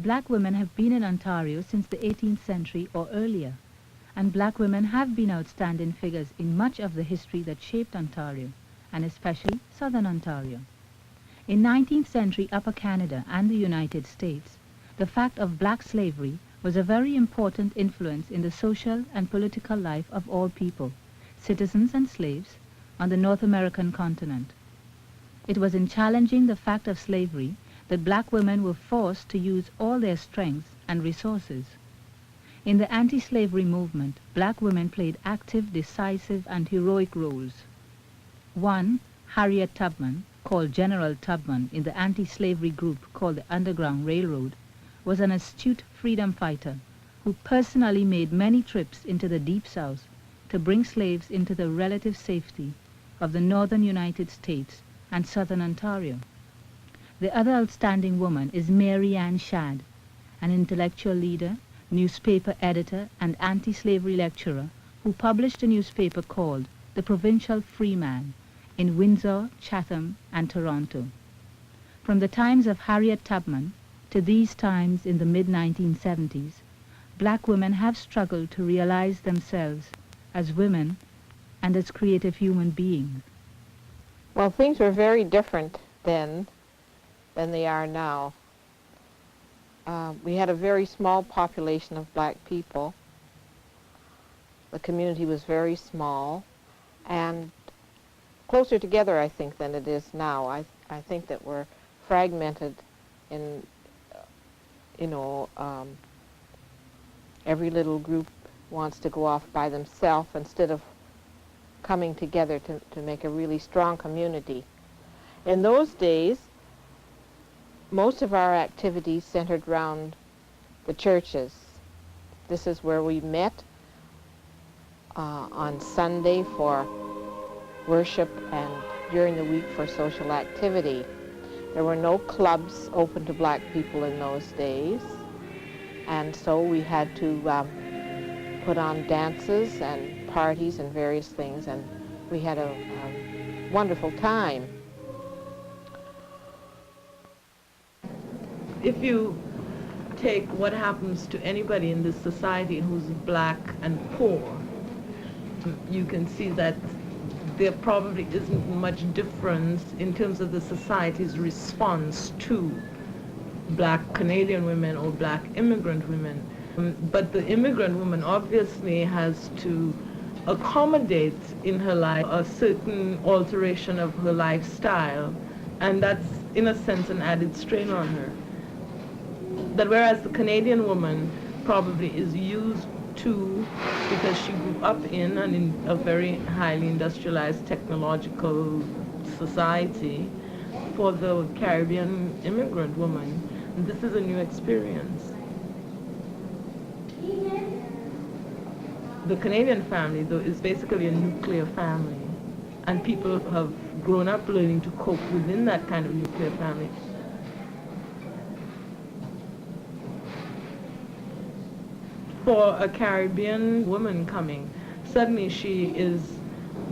black women have been in Ontario since the 18th century or earlier, and black women have been outstanding figures in much of the history that shaped Ontario, and especially Southern Ontario. In 19th century Upper Canada and the United States, the fact of black slavery was a very important influence in the social and political life of all people, citizens and slaves, on the North American continent. It was in challenging the fact of slavery that black women were forced to use all their strengths and resources. In the anti-slavery movement, black women played active, decisive, and heroic roles. One, Harriet Tubman, called General Tubman in the anti-slavery group called the Underground Railroad, was an astute freedom fighter who personally made many trips into the Deep South to bring slaves into the relative safety of the northern United States and southern Ontario. The other outstanding woman is Ann Shad, an intellectual leader, newspaper editor, and anti-slavery lecturer who published a newspaper called The Provincial Freeman in Windsor, Chatham, and Toronto. From the times of Harriet Tubman to these times in the mid-1970s, black women have struggled to realize themselves as women and as creative human beings. Well, things were very different then than they are now. We had a very small population of black people. The community was very small and closer together, I think, than it is now. I think that we're fragmented in, every little group wants to go off by themselves instead of coming together to make a really strong community. In those days, most of our activities centered around the churches. This is where we met on Sunday for worship and during the week for social activity. There were no clubs open to black people in those days, and so we had to put on dances and parties and various things, and we had a wonderful time. If you take what happens to anybody in this society who's black and poor, you can see that there probably isn't much difference in terms of the society's response to black Canadian women or black immigrant women. But the immigrant woman obviously has to accommodate in her life a certain alteration of her lifestyle, and that's in a sense an added strain on her. That whereas the Canadian woman probably is used to, because she grew up in a very highly industrialized technological society, for the Caribbean immigrant woman, this is a new experience. The Canadian family, though, is basically a nuclear family, and people have grown up learning to cope within that kind of nuclear family. For a Caribbean woman coming, suddenly she is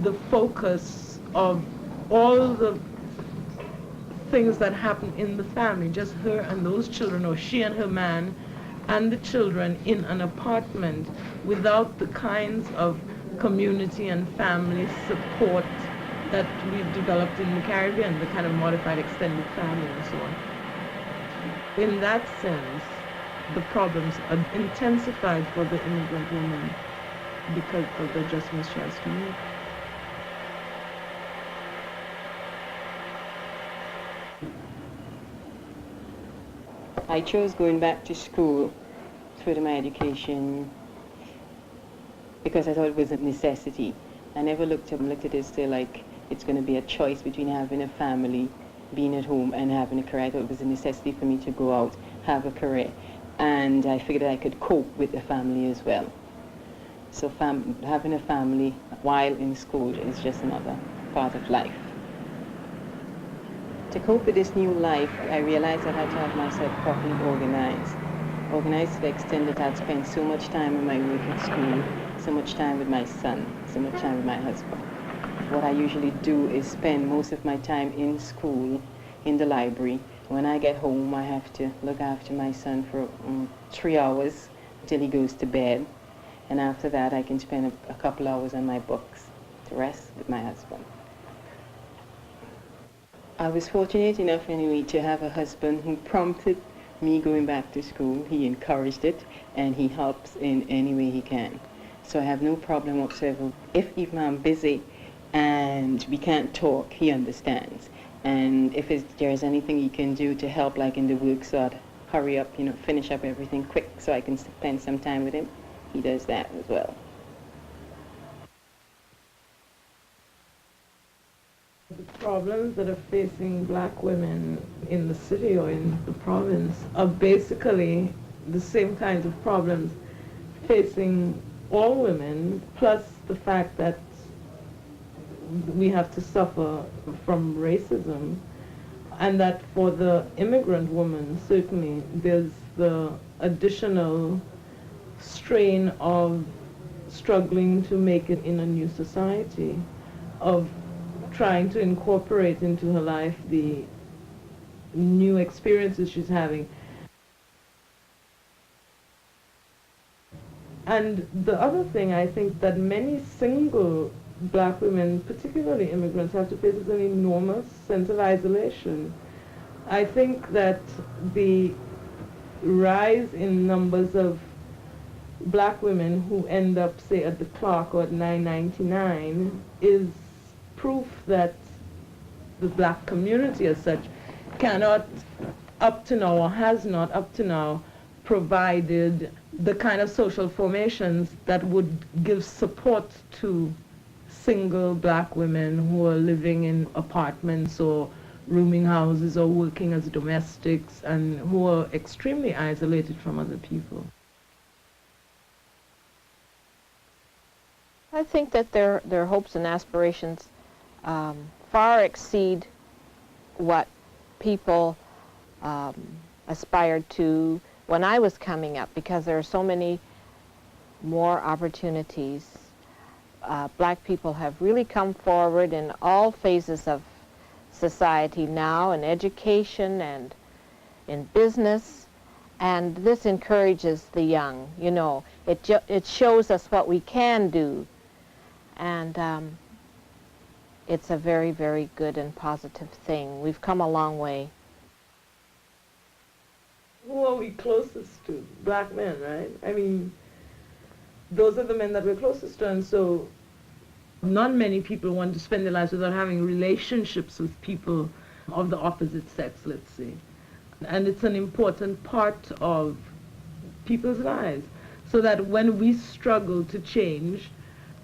the focus of all the things that happen in the family, just her and those children, or she and her man and the children in an apartment without the kinds of community and family support that we've developed in the Caribbean, the kind of modified extended family and so on. In that sense, the problems are intensified for the immigrant woman because of the adjustments she has to make. I chose going back to school to further my education because I thought it was a necessity. I never looked at it still like it's going to be a choice between having a family, being at home, and having a career. I thought it was a necessity for me to go out, have a career. And I figured I could cope with a family as well. So having a family while in school is just another part of life. To cope with this new life, I realized I had to have myself properly organized. Organized to the extent that I'd spend so much time in my work at school, so much time with my son, so much time with my husband. What I usually do is spend most of my time in school, in the library, When I get home, I have to look after my son for 3 hours until he goes to bed. And after that, I can spend a couple hours on my books to rest with my husband. I was fortunate enough anyway to have a husband who prompted me going back to school. He encouraged it, and he helps in any way he can. So I have no problem whatsoever. If even I'm busy and we can't talk, he understands. And if there's anything he can do to help, like in the work, so I'd hurry up, finish up everything quick so I can spend some time with him, he does that as well. The problems that are facing black women in the city or in the province are basically the same kinds of problems facing all women, plus the fact that we have to suffer from racism, and that for the immigrant woman, certainly, there's the additional strain of struggling to make it in a new society, of trying to incorporate into her life the new experiences she's having. And the other thing I think that many single black women, particularly immigrants, have to face is an enormous sense of isolation. I think that the rise in numbers of black women who end up, say, at the clock or at 9.99 is proof that the black community as such cannot up to now, or has not up to now, provided the kind of social formations that would give support to single black women who are living in apartments or rooming houses or working as domestics and who are extremely isolated from other people. I think that their hopes and aspirations far exceed what people aspired to when I was coming up, because there are so many more opportunities. Black people have really come forward in all phases of society now, in education and in business, and this encourages the young. It shows us what we can do, and it's a very, very good and positive thing. We've come a long way. Who are we closest to? Black men, right? I mean, those are the men that we're closest to, and so not many people want to spend their lives without having relationships with people of the opposite sex, let's say. And it's an important part of people's lives, so that when we struggle to change,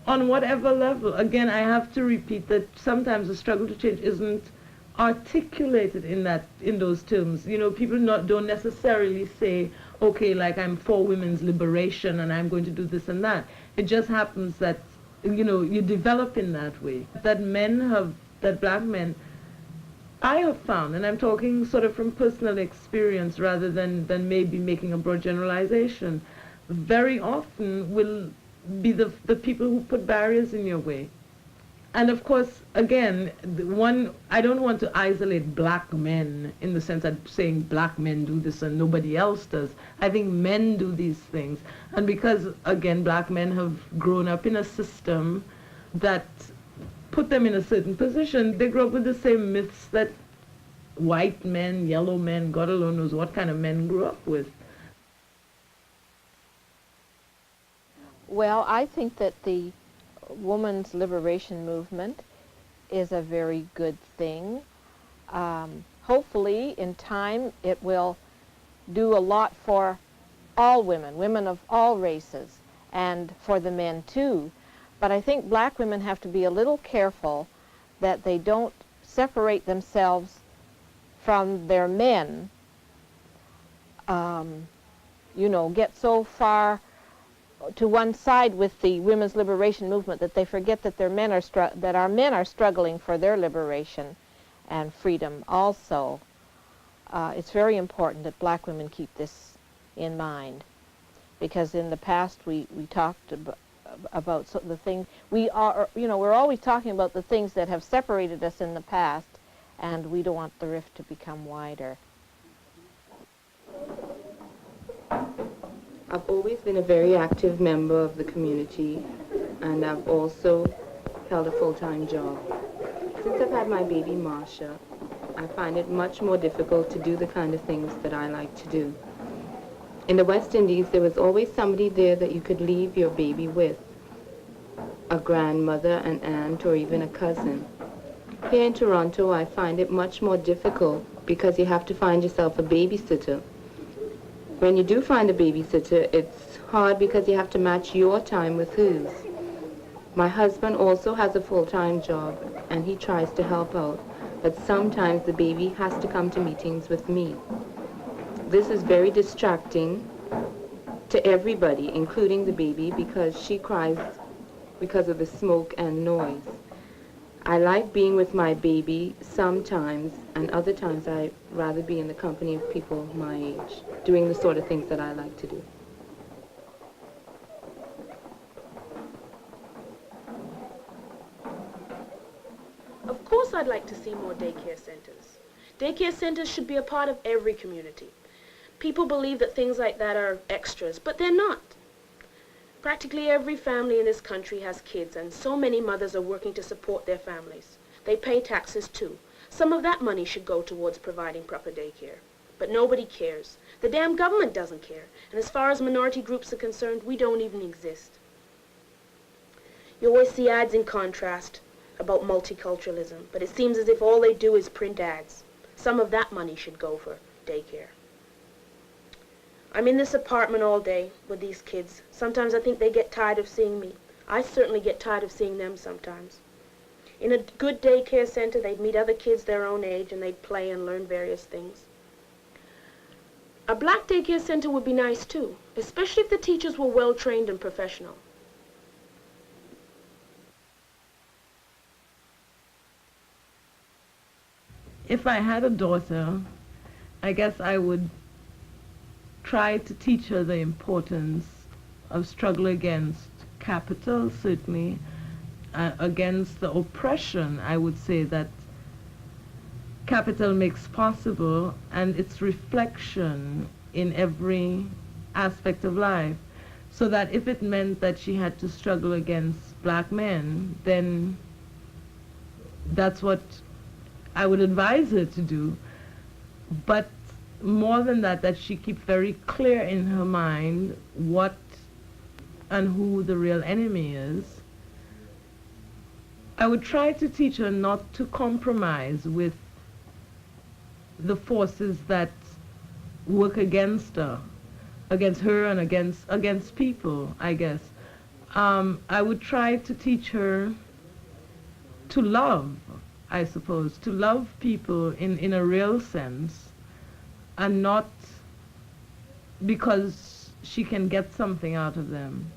on whatever level, again, I have to repeat that sometimes the struggle to change isn't articulated in those terms. People don't necessarily say, okay, like, I'm for women's liberation and I'm going to do this and that. It just happens that, you develop in that way. That black men, I have found, and I'm talking sort of from personal experience rather than maybe making a broad generalization, very often will be the people who put barriers in your way. And of course, again, I don't want to isolate black men in the sense that saying black men do this and nobody else does. I think men do these things. And because, again, black men have grown up in a system that put them in a certain position, they grow up with the same myths that white men, yellow men, God alone knows what kind of men grew up with. Well, I think that the women's liberation movement is a very good thing. Hopefully, in time, it will do a lot for all women of all races, and for the men too. But I think black women have to be a little careful that they don't separate themselves from their men, get so far to one side with the women's liberation movement that they forget that our men are struggling for their liberation and freedom also. It's very important that black women keep this in mind, because in the past we talked about the things we're always talking about the things that have separated us in the past, and we don't want the rift to become wider. I've always been a very active member of the community, and I've also held a full-time job. Since I've had my baby Marsha, I find it much more difficult to do the kind of things that I like to do. In the West Indies, there was always somebody there that you could leave your baby with, a grandmother, an aunt, or even a cousin. Here in Toronto, I find it much more difficult because you have to find yourself a babysitter. When you do find a babysitter, it's hard because you have to match your time with hers. My husband also has a full-time job, and he tries to help out, but sometimes the baby has to come to meetings with me. This is very distracting to everybody, including the baby, because she cries because of the smoke and noise. I like being with my baby sometimes, and other times I'd rather be in the company of people my age, doing the sort of things that I like to do. Of course I'd like to see more daycare centers. Daycare centers should be a part of every community. People believe that things like that are extras, but they're not. Practically every family in this country has kids, and so many mothers are working to support their families. They pay taxes too. Some of that money should go towards providing proper daycare. But nobody cares. The damn government doesn't care. And as far as minority groups are concerned, we don't even exist. You always see ads in contrast about multiculturalism, but it seems as if all they do is print ads. Some of that money should go for daycare. I'm in this apartment all day with these kids. Sometimes I think they get tired of seeing me. I certainly get tired of seeing them sometimes. In a good daycare center, they'd meet other kids their own age, and they'd play and learn various things. A black daycare center would be nice too, especially if the teachers were well-trained and professional. If I had a daughter, I guess I would try to teach her the importance of struggle against capital, certainly, against the oppression, I would say, that capital makes possible, and its reflection in every aspect of life. So that if it meant that she had to struggle against black men, then that's what I would advise her to do. But more than that, that she keep very clear in her mind what and who the real enemy is. I would try to teach her not to compromise with the forces that work against her and against people, I guess. I would try to teach her to love, I suppose, to love people in a real sense, and not because she can get something out of them.